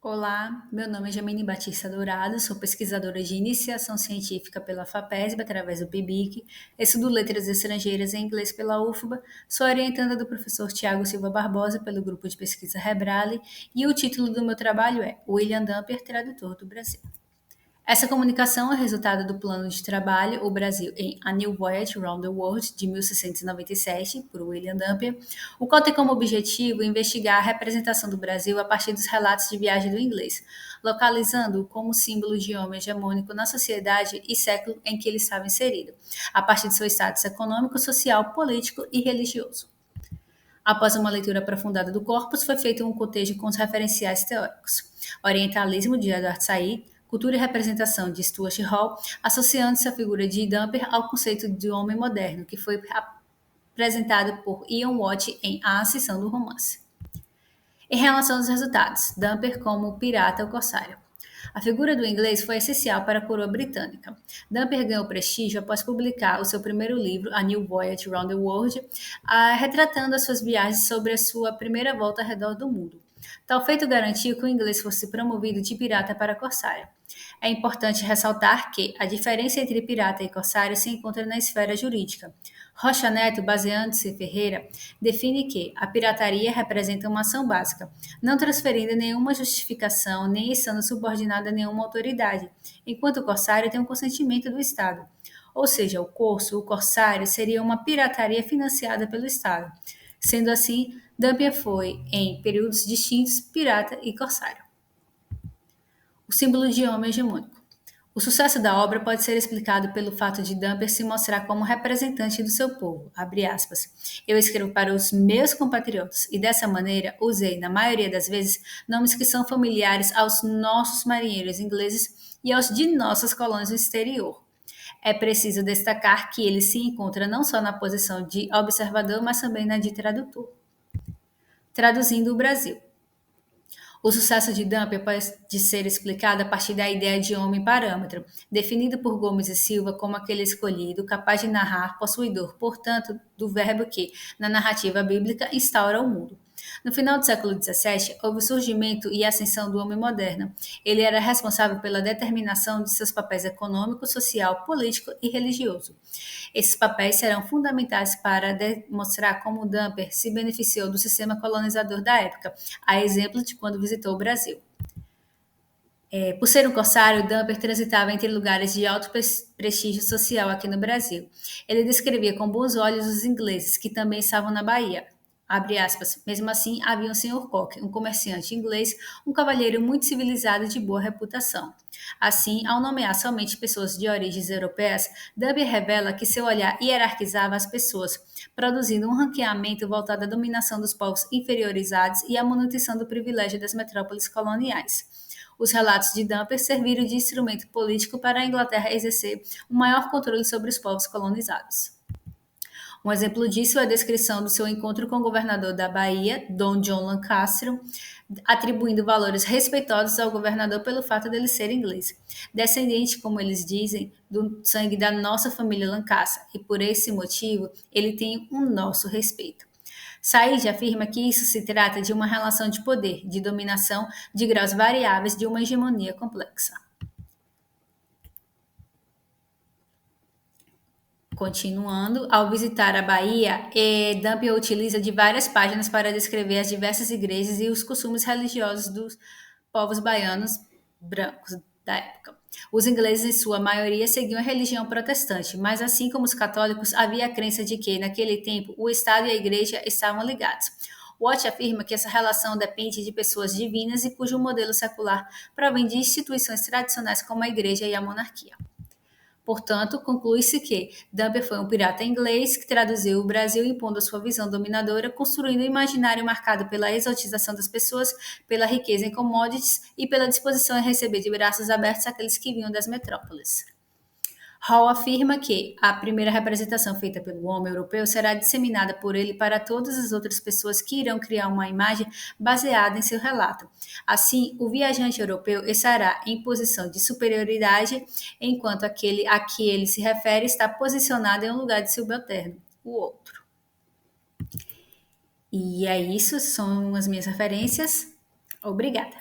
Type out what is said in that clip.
Olá, meu nome é Jamine Batista Dourado, sou pesquisadora de iniciação científica pela FAPESB através do PIBIC, estudo letras estrangeiras em inglês pela UFBA, sou orientanda do professor Tiago Silva Barbosa pelo grupo de pesquisa Rebrale e o título do meu trabalho é William Dampier, Tradutor do Brasil. Essa comunicação é resultado do plano de trabalho O Brasil em A New Voyage Around the World, de 1697, por William Dampier, o qual tem como objetivo investigar a representação do Brasil a partir dos relatos de viagem do inglês, localizando-o como símbolo de homem hegemônico na sociedade e século em que ele estava inserido, a partir de seu status econômico, social, político e religioso. Após uma leitura aprofundada do corpus, foi feito um cotejo com os referenciais teóricos. Orientalismo, de Edward Said, Cultura e Representação, de Stuart Hall, associando-se a figura de Dampier ao conceito de homem moderno, que foi apresentado por Ian Watt em A Ascensão do Romance. Em relação aos resultados, Dampier como pirata ou corsário. A figura do inglês foi essencial para a coroa britânica. Dampier ganhou prestígio após publicar o seu primeiro livro, A New Voyage Around the World, retratando as suas viagens sobre a sua primeira volta ao redor do mundo. Tal feito garantiu que o inglês fosse promovido de pirata para corsário. É importante ressaltar que a diferença entre pirata e corsário se encontra na esfera jurídica. Rocha Neto, baseando-se em Ferreira, define que a pirataria representa uma ação básica, não transferindo nenhuma justificação nem estando subordinada a nenhuma autoridade, enquanto o corsário tem um consentimento do Estado. Ou seja, o corso, o corsário, seria uma pirataria financiada pelo Estado. Sendo assim, Dampier foi, em períodos distintos, pirata e corsário. O símbolo de homem hegemônico. O sucesso da obra pode ser explicado pelo fato de Dampier se mostrar como representante do seu povo. Abre aspas. Eu escrevo para os meus compatriotas e dessa maneira usei, na maioria das vezes, nomes que são familiares aos nossos marinheiros ingleses e aos de nossas colônias no exterior. É preciso destacar que ele se encontra não só na posição de observador, mas também na de tradutor. Traduzindo o Brasil. O sucesso de Dampier pode ser explicado a partir da ideia de homem parâmetro, definido por Gomes e Silva como aquele escolhido, capaz de narrar, possuidor, portanto, do verbo que, na narrativa bíblica, instaura o mundo. No final do século XVII, houve o surgimento e ascensão do homem moderno. Ele era responsável pela determinação de seus papéis econômico, social, político e religioso. Esses papéis serão fundamentais para demonstrar como Dampier se beneficiou do sistema colonizador da época, a exemplo de quando visitou o Brasil. Por ser um corsário, Dampier transitava entre lugares de alto prestígio social aqui no Brasil. Ele descrevia com bons olhos os ingleses, que também estavam na Bahia. Abre aspas. Mesmo assim, havia um Sr. Coke, um comerciante inglês, um cavalheiro muito civilizado e de boa reputação. Assim, ao nomear somente pessoas de origens europeias, Dampier revela que seu olhar hierarquizava as pessoas, produzindo um ranqueamento voltado à dominação dos povos inferiorizados e à manutenção do privilégio das metrópoles coloniais. Os relatos de Dampier serviram de instrumento político para a Inglaterra exercer um maior controle sobre os povos colonizados. Um exemplo disso é a descrição do seu encontro com o governador da Bahia, Dom John Lancaster, atribuindo valores respeitosos ao governador pelo fato dele ser inglês, descendente, como eles dizem, do sangue da nossa família Lancaster, e por esse motivo ele tem um nosso respeito. Said afirma que isso se trata de uma relação de poder, de dominação, de graus variáveis de uma hegemonia complexa. Continuando, ao visitar a Bahia, Dampier utiliza de várias páginas para descrever as diversas igrejas e os costumes religiosos dos povos baianos brancos da época. Os ingleses, em sua maioria, seguiam a religião protestante, mas assim como os católicos, havia a crença de que, naquele tempo, o Estado e a Igreja estavam ligados. Watt afirma que essa relação depende de pessoas divinas e cujo modelo secular provém de instituições tradicionais como a Igreja e a monarquia. Portanto, conclui-se que Dampier foi um pirata inglês que traduziu o Brasil impondo a sua visão dominadora, construindo um imaginário marcado pela exotização das pessoas, pela riqueza em commodities e pela disposição em receber de braços abertos aqueles que vinham das metrópoles. Hall afirma que a primeira representação feita pelo homem europeu será disseminada por ele para todas as outras pessoas que irão criar uma imagem baseada em seu relato. Assim, o viajante europeu estará em posição de superioridade, enquanto aquele a que ele se refere está posicionado em um lugar de subalterno, o outro. E é isso, são as minhas referências. Obrigada.